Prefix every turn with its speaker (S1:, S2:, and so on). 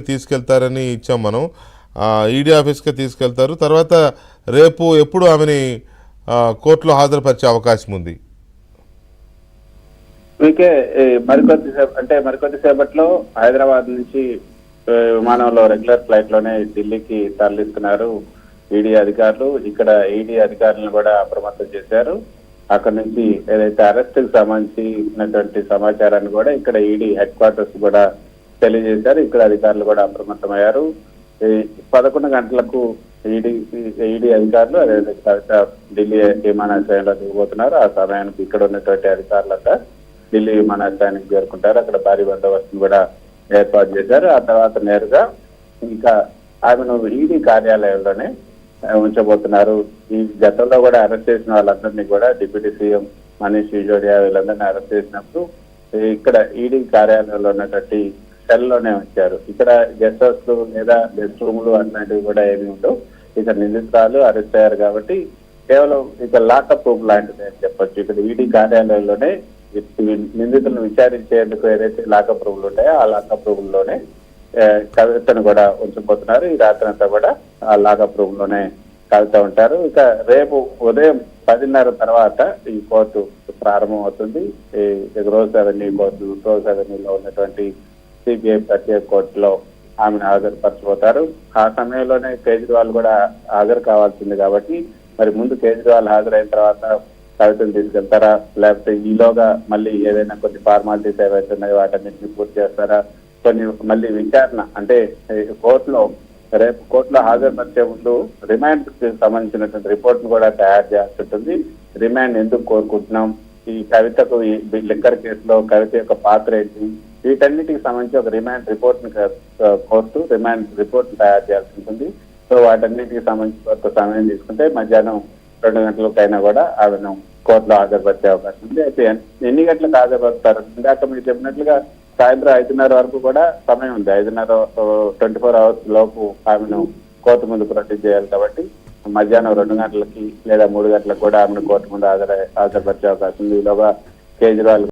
S1: తీసుకెళ్తారని ఇచ్చాం మనం. ఈడీ ఆఫీస్కి తీసుకెళ్తారు. తర్వాత రేపు ఎప్పుడు ఆమెని కోర్టులో హాజరుపరిచే అవకాశం ఉంది?
S2: మీకే మరికొద్దిసేపట్లో హైదరాబాద్ నుంచి విమానంలో రెగ్యులర్ ఫ్లైట్ లోనే ఢిల్లీకి తరలిస్తున్నారు ఈడీ అధికారులు. ఇక్కడ ఈడీ అధికారులను కూడా అప్రమత్తం చేశారు. అక్కడ నుంచి ఏదైతే అరెస్ట్ కి సంబంధించినటువంటి సమాచారాన్ని కూడా ఇక్కడ ఈడీ హెడ్ క్వార్టర్స్ కూడా తెలియజేశారు. ఇక్కడ అధికారులు కూడా అప్రమత్తమయ్యారు. 11 గంటలకు ఈడీ అధికారులు అదేవిధంగా ఢిల్లీ విమానాశ్రయంలో దిగబోతున్నారు. ఆ సమయానికి ఇక్కడ ఉన్నటువంటి అధికారులంతా ఢిల్లీ విమానాశ్రయానికి చేరుకుంటారు. అక్కడ భారీ బందోబస్తును కూడా ఏర్పాటు చేశారు. ఆ తర్వాత నేరుగా ఇంకా ఆమెను ఈడీ కార్యాలయంలోనే ఉంచబోతున్నారు. ఈ గతంలో కూడా అరెస్ట్ చేసిన వాళ్ళందరినీ కూడా డిప్యూటీ సీఎం మనీష్ సిసోడియా వీళ్ళందరినీ అరెస్ట్ చేసినప్పుడు ఇక్కడ ఈడీ కార్యాలయంలో ఉన్నటువంటి సెల్లోనే ఉంచారు. ఇక్కడ గెస్ట్ హౌస్లు లేదా గెస్ట్ రూమ్లు అట్లాంటివి కూడా ఏమి ఉండవు. ఇక్కడ నిందితురాలు అరెస్ట్ అయ్యారు కాబట్టి కేవలం ఇక లాకప్ రూమ్ లాంటిది అని చెప్పొచ్చు. ఇక్కడ ఈడీ కార్యాలయంలోనే నిందితులను విచారించేందుకు ఏదైతే లాకప్ రూమ్లు ఉంటాయో ఆ లాకప్ రూమ్ లోనే కవితను కూడా ఉంచబోతున్నారు. ఈ రాత్రి అంతా కూడా ఆ లాకప్ రూమ్ లోనే కవిత ఉంటారు. ఇక రేపు ఉదయం 10:30 తర్వాత ఈ కోర్టు ప్రారంభం అవుతుంది. రోజ్ అవెన్యూ కోర్టు, రోజ్ అవెన్యూలో ఉన్నటువంటి సిబిఐ ప్రత్యేక కోర్టులో ఆమెను హాజరుపరచబోతారు. ఆ సమయంలోనే కేజ్రీవాల్ కూడా హాజరు కావాల్సింది కాబట్టి మరి ముందు కేజ్రీవాల్ హాజరైన తర్వాత కవితను తీసుకెళ్తారా, లేకపోతే ఈలోగా మళ్ళీ ఏదైనా కొన్ని ఫార్మాలిటీస్ ఏవైతే ఉన్నాయో వాటన్నింటినీ పూర్తి చేస్తారా, కొన్ని మళ్ళీ విచారణ అంటే రేపు కోర్టులో హాజరుపరిచే ముందు రిమాండ్ కి సంబంధించినటువంటి రిపోర్ట్ ను కూడా తయారు చేయాల్సి ఉంటుంది. రిమాండ్ ఎందుకు కోరుకుంటున్నాం, ఈ కవితకు ఈ లిక్కర్ కేసులో కవిత యొక్క పాత్ర ఏంటి, వీటన్నిటికి సంబంధించి ఒక రిమాండ్ రిపోర్ట్ ని కోర్టు రిమాండ్ రిపోర్ట్ తయారు చేయాల్సి ఉంటుంది. సో వాటన్నిటికి సంబంధించి కొంత సమయం తీసుకుంటే మధ్యాహ్నం 2 గంటలకైనా కూడా ఆమెను కోర్టులో హాజరుపరిచే అవకాశం ఉంది. అయితే ఎన్ని గంటలకు హాజరుపరుస్తారు? ఇందాక మీరు చెప్పినట్లుగా సాయంత్రం 5:30 వరకు కూడా సమయం ఉంది. 5:30 24 అవర్స్ లోపు ఆమెను కోర్టు ముందు ప్రొడ్యూస్ చేయాలి కాబట్టి మధ్యాహ్నం 2 గంటలకి లేదా 3 గంటలకు కూడా ఆమెను కోర్టు ముందు హాజరుపరిచే అవకాశం ఉంది. ఈలోగా కేజ్రీవాల్